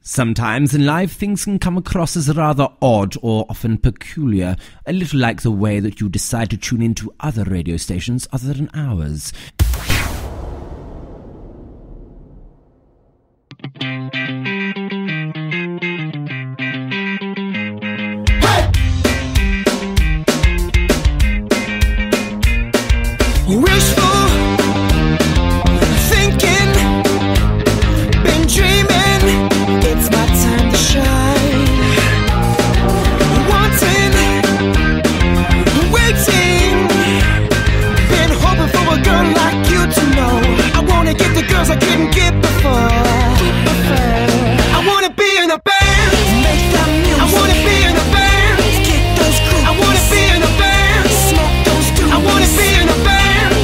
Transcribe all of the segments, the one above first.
Sometimes in life things can come across as rather odd or often peculiar, a little like the way that you decide to tune into other radio stations other than ours. Wishful thinking, been dreaming, it's my time to shine. Wanting, waiting, been hoping for a girl like you to know. I wanna get the girls I couldn't get before. I wanna be in a band, make that music. I wanna be in a band, get those grooves. I wanna be in a band, smoke those dudes. I wanna be in a band.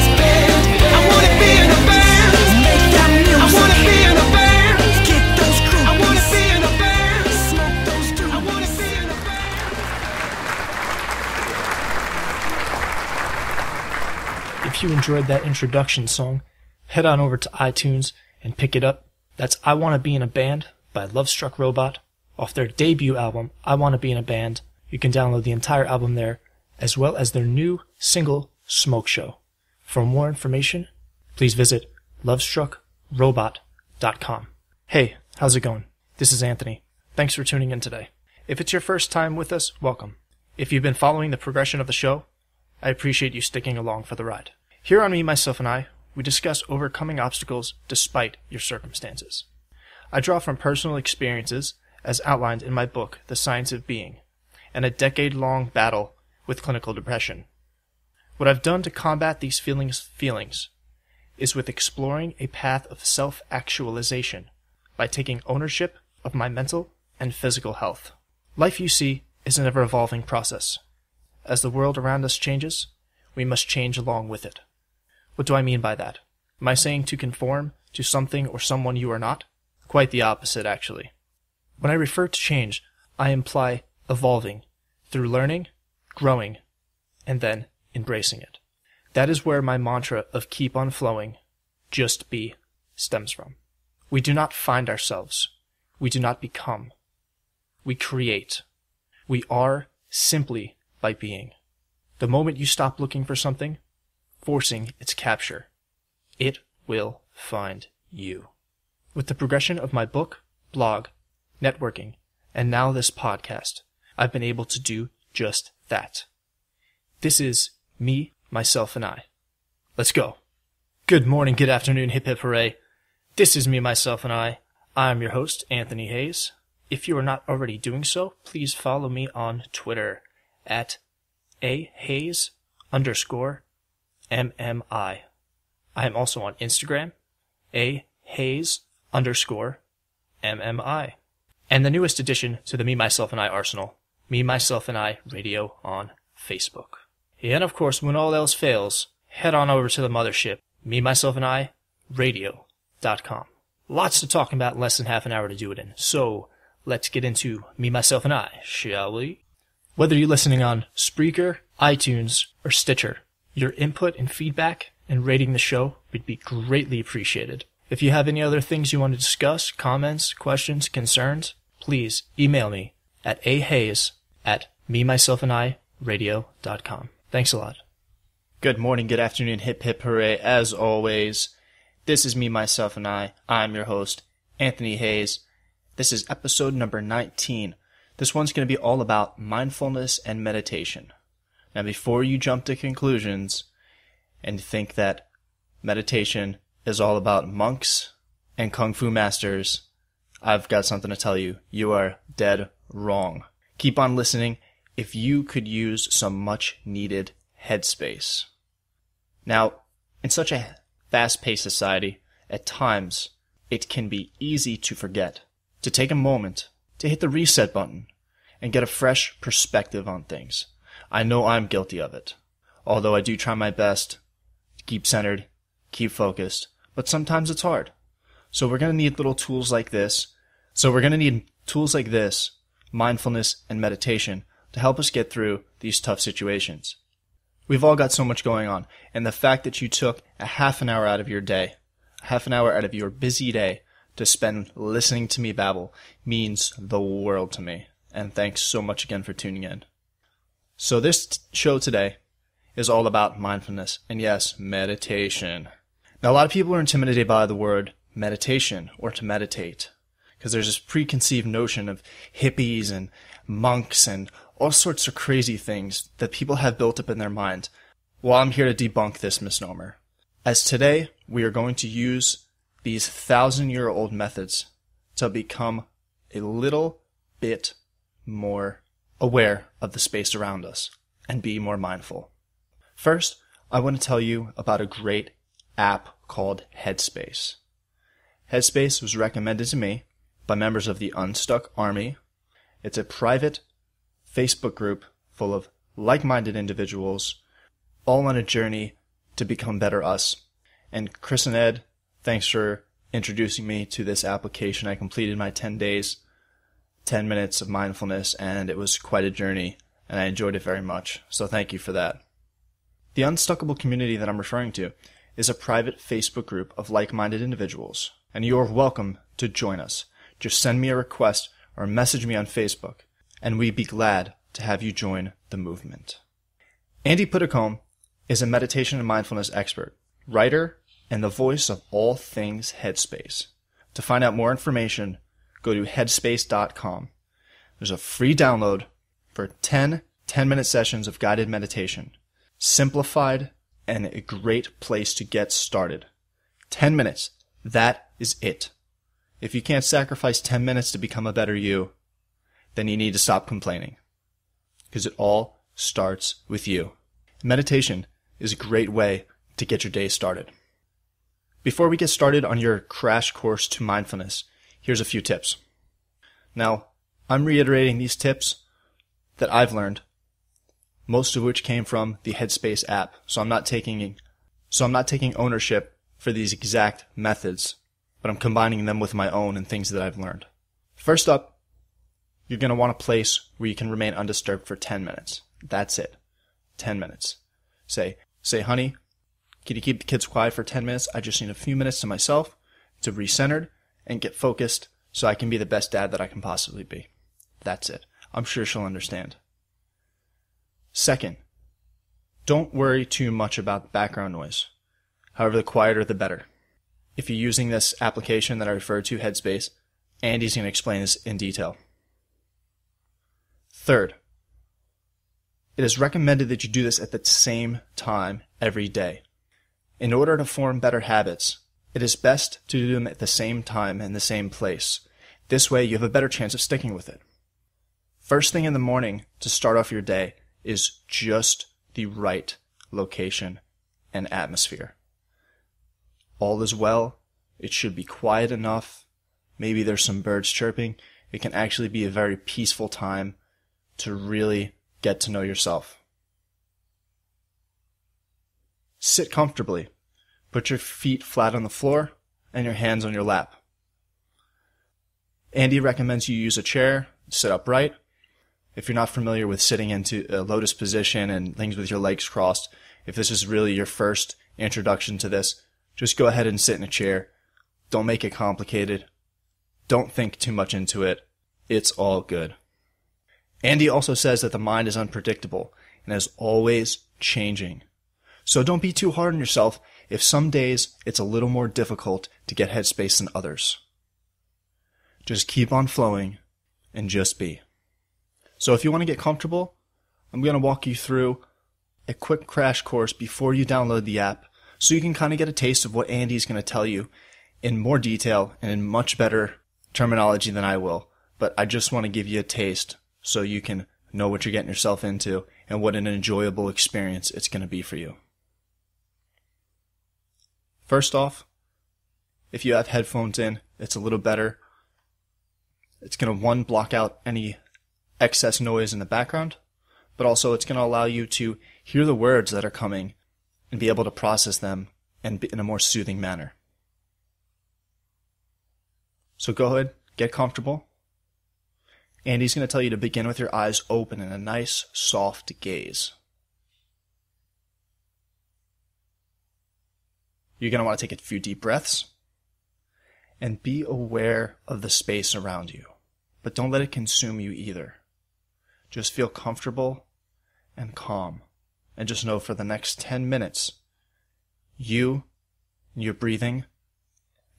If you enjoyed that introduction song, head on over to iTunes and pick it up. That's I Wanna Be in a Band by Lovestruck Robot off their debut album, I Wanna Be in a Band. You can download the entire album there, as well as their new single, Smoke Show. For more information, please visit lovestruckrobot.com. Hey, how's it going? This is Anthony. Thanks for tuning in today. If it's your first time with us, welcome. If you've been following the progression of the show, I appreciate you sticking along for the ride. Here on Me, Myself, and I, we discuss overcoming obstacles despite your circumstances. I draw from personal experiences as outlined in my book, The Science of Being, and a decade-long battle with clinical depression. What I've done to combat these feelings is with exploring a path of self-actualization by taking ownership of my mental and physical health. Life, you see, is an ever-evolving process. As the world around us changes, we must change along with it. What do I mean by that? Am I saying to conform to something or someone you are not? Quite the opposite, actually. When I refer to change, I imply evolving through learning, growing, and then embracing it. That is where my mantra of keep on flowing, just be, stems from. We do not find ourselves. We do not become. We create. We are simply by being. The moment you stop looking for something, forcing its capture, it will find you. With the progression of my book, blog, networking, and now this podcast, I've been able to do just that. This is Me, Myself, and I. Let's go. Good morning, good afternoon, hip hip hooray. This is Me, Myself, and I. I'm your host, Anthony Hayes. If you are not already doing so, please follow me on Twitter at @ahayes_MMI. I am also on Instagram, ahayes_MMI. And the newest addition to the Me, Myself, and I arsenal, Me, Myself, and I Radio on Facebook. And of course, when all else fails, head on over to the mothership, Me, Myself, and I Radio.com. Lots to talk about, less than half an hour to do it in. So, let's get into Me, Myself, and I, shall we? Whether you're listening on Spreaker, iTunes, or Stitcher, your input and feedback and rating the show would be greatly appreciated. If you have any other things you want to discuss, comments, questions, concerns, please email me at ahayes@memyselfandiradio.com. Thanks a lot. Good morning, good afternoon, hip hip hooray. As always, this is Me, Myself, and I. I'm your host, Anthony Hayes. This is episode number 19. This one's going to be all about mindfulness and meditation. Now, before you jump to conclusions and think that meditation is all about monks and kung fu masters, I've got something to tell you. You are dead wrong. Keep on listening if you could use some much-needed headspace. Now, in such a fast-paced society, at times, it can be easy to forget, to take a moment, to hit the reset button, and get a fresh perspective on things. I know I'm guilty of it, although I do try my best to keep centered, keep focused, but sometimes it's hard. So we're going to need little tools like this. Mindfulness and meditation, to help us get through these tough situations. We've all got so much going on, and the fact that you took a half an hour out of your day, half an hour out of your busy day, to spend listening to me babble means the world to me. And thanks so much again for tuning in. So this show today is all about mindfulness, and yes, meditation. Now, a lot of people are intimidated by the word meditation or to meditate, because there's this preconceived notion of hippies and monks and all sorts of crazy things that people have built up in their mind. Well, I'm here to debunk this misnomer, as today we are going to use these 1,000-year-old methods to become a little bit more aware of the space around us and be more mindful. First, I want to tell you about a great app called Headspace. Headspace was recommended to me by members of the Unstuck Army. It's a private Facebook group full of like-minded individuals, all on a journey to become better us. And Chris and Ed, thanks for introducing me to this application. I completed my 10 days, 10 minutes of mindfulness, and it was quite a journey, and I enjoyed it very much. So thank you for that. The Unstuckable community that I'm referring to is a private Facebook group of like-minded individuals, and you are welcome to join us. Just send me a request or message me on Facebook, and we'd be glad to have you join the movement. Andy Puddicombe is a meditation and mindfulness expert, writer, and the voice of all things Headspace. To find out more information, go to headspace.com. There's a free download for 10 10-minute sessions of guided meditation. Simplified and a great place to get started. 10 minutes. That is it. If you can't sacrifice 10 minutes to become a better you, then you need to stop complaining. Because it all starts with you. Meditation is a great way to get your day started. Before we get started on your crash course to mindfulness, here's a few tips. Now, I'm reiterating these tips that I've learned, most of which came from the Headspace app. So I'm not taking ownership for these exact methods, but I'm combining them with my own and things that I've learned. First up, you're going to want a place where you can remain undisturbed for 10 minutes. That's it. 10 minutes. Say, honey, can you keep the kids quiet for 10 minutes? I just need a few minutes to myself to re-centered and get focused so I can be the best dad that I can possibly be. That's it. I'm sure she'll understand. Second, don't worry too much about background noise. However, the quieter the better. If you're using this application that I referred to, Headspace, Andy's going to explain this in detail. Third, it is recommended that you do this at the same time every day. In order to form better habits, it is best to do them at the same time and the same place. This way you have a better chance of sticking with it. First thing in the morning to start off your day is just the right location and atmosphere. All is well. It should be quiet enough. Maybe there's some birds chirping. It can actually be a very peaceful time to really get to know yourself. Sit comfortably. Put your feet flat on the floor and your hands on your lap. Andy recommends you use a chair, sit upright. If you're not familiar with sitting into a lotus position and things with your legs crossed, if this is really your first introduction to this, just go ahead and sit in a chair. Don't make it complicated. Don't think too much into it. It's all good. Andy also says that the mind is unpredictable and is always changing. So don't be too hard on yourself if some days it's a little more difficult to get headspace than others. Just keep on flowing and just be. So if you want to get comfortable, I'm going to walk you through a quick crash course before you download the app so you can kind of get a taste of what Andy's going to tell you in more detail and in much better terminology than I will. But I just want to give you a taste so you can know what you're getting yourself into and what an enjoyable experience it's going to be for you. First off, if you have headphones in, it's a little better. It's going to, one, block out any excess noise in the background, but also it's going to allow you to hear the words that are coming and be able to process them in a more soothing manner. So go ahead, get comfortable. Andy's going to tell you to begin with your eyes open in a nice, soft gaze. You're going to want to take a few deep breaths. And be aware of the space around you, but don't let it consume you either. Just feel comfortable and calm, and just know for the next 10 minutes, you, your breathing,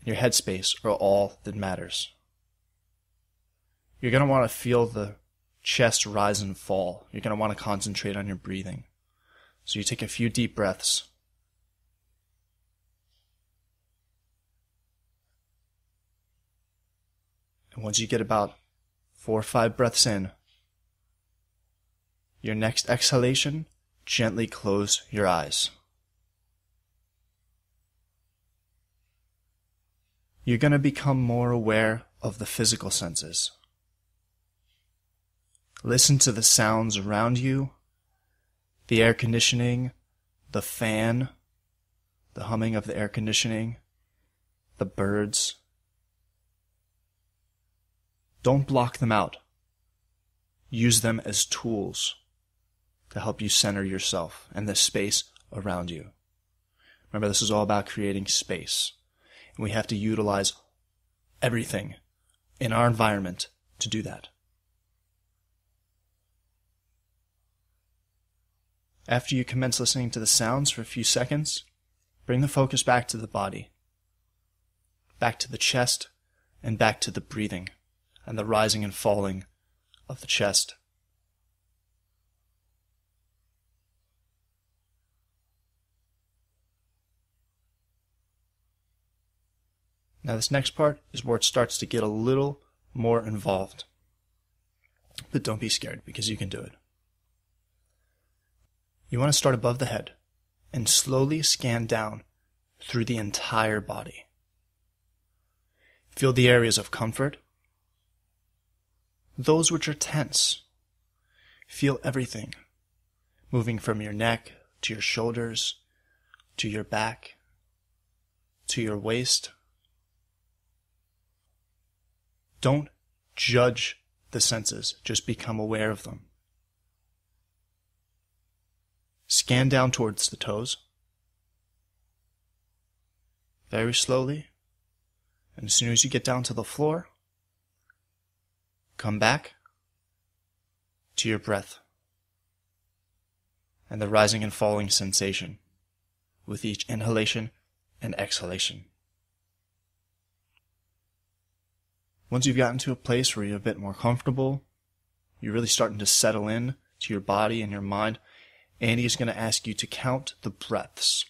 and your headspace are all that matters. You're going to want to feel the chest rise and fall. You're going to want to concentrate on your breathing. So you take a few deep breaths. And once you get about 4 or 5 breaths in, your next exhalation, gently close your eyes. You're going to become more aware of the physical senses. Listen to the sounds around you, the air conditioning, the fan, the humming of the air conditioning, the birds. Don't block them out. Use them as tools to help you center yourself and the space around you. Remember, this is all about creating space. And we have to utilize everything in our environment to do that. After you commence listening to the sounds for a few seconds, bring the focus back to the body, back to the chest, and back to the breathing and the rising and falling of the chest. Now this next part is where it starts to get a little more involved. But don't be scared, because you can do it. You want to start above the head and slowly scan down through the entire body. Feel the areas of comfort, those which are tense. Feel everything, moving from your neck to your shoulders, to your back, to your waist. Don't judge the senses, just become aware of them. Scan down towards the toes, very slowly, and as soon as you get down to the floor, come back to your breath and the rising and falling sensation with each inhalation and exhalation. Once you've gotten to a place where you're a bit more comfortable, you're really starting to settle in to your body and your mind, Andy is going to ask you to count the breaths.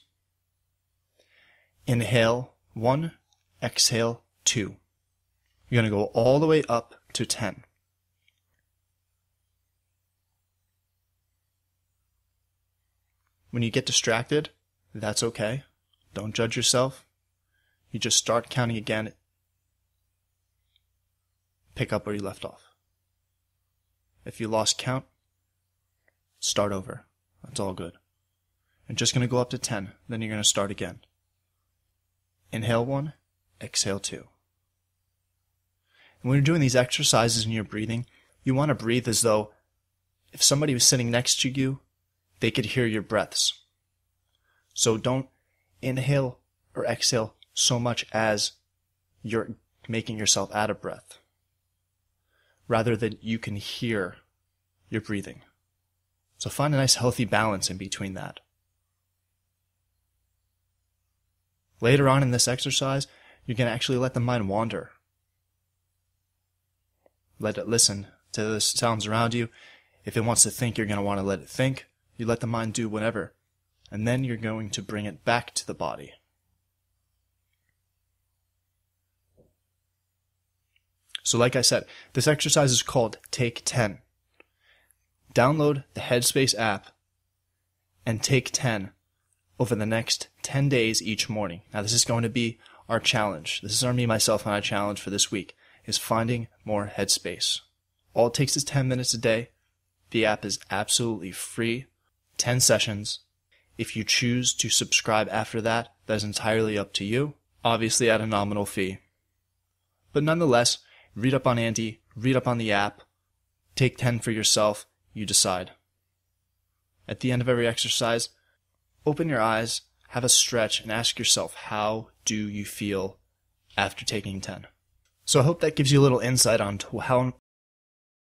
Inhale 1, exhale 2. You're going to go all the way up to 10. When you get distracted, that's okay. Don't judge yourself. You just start counting again. Pick up where you left off. If you lost count, start over. That's all good. I'm just going to go up to 10, then you're going to start again. Inhale 1, exhale 2. And when you're doing these exercises in your breathing, you want to breathe as though if somebody was sitting next to you, they could hear your breaths. So don't inhale or exhale so much as you're making yourself out of breath, rather than you can hear your breathing. So find a nice healthy balance in between that. Later on in this exercise, you're going to actually let the mind wander. Let it listen to the sounds around you. If it wants to think, you're going to want to let it think. You let the mind do whatever. And then you're going to bring it back to the body. So like I said, this exercise is called Take 10. Download the Headspace app and take 10 over the next 10 days each morning. Now this is going to be our challenge. This is our me, myself, and I challenge for this week, is finding more headspace. All it takes is 10 minutes a day. The app is absolutely free. 10 sessions. If you choose to subscribe after that, that is entirely up to you, obviously at a nominal fee. But nonetheless, read up on Andy, read up on the app, take 10 for yourself, you decide. At the end of every exercise, open your eyes, have a stretch, and ask yourself, how do you feel after taking 10. So I hope that gives you a little insight on how